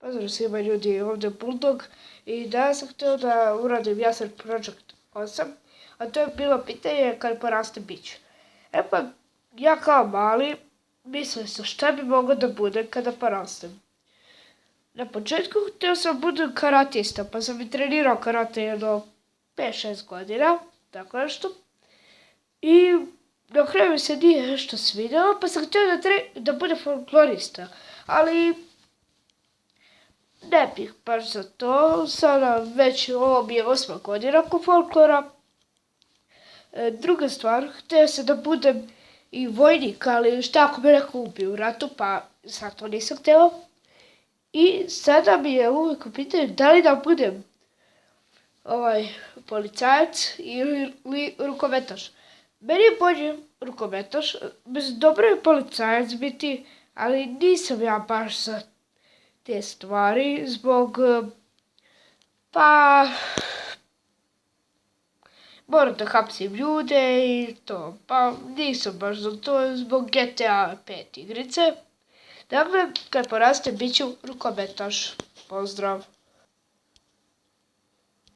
Pozdrav svima ljudi, ovdje je Bulldog i danas sam htio da uradim Yasser Project 8, a to je bilo pitanje kad poraste bić. E pa, ja kao mali mislio sam šta bi moglo da bude kada porastem. Na početku htio sam budem karatista, pa sam i trenirao karate jedno 5-6 godina, tako nešto. I na kraju mi se nije nešto svidjelo, pa sam htio da budem folklorista, ali ne bih baš za to, sada već ovo mi je 8. godina oko folklora. Druga stvar, htio sam da budem i vojnik, ali šta ako me neko ubije u ratu, pa sad to nisam htjela. I sada mi je uvijek u pitanju da li da budem policajac ili rukometaš. Meni je bolje rukometaš, dobro je policajac biti, ali nisam ja baš za te stvari zbog, pa, moram da hapsim ljude i to, pa nisam baš za to zbog GTA 5 igrice. Dakle, kad porastem bit ću rukometaš. Pozdrav!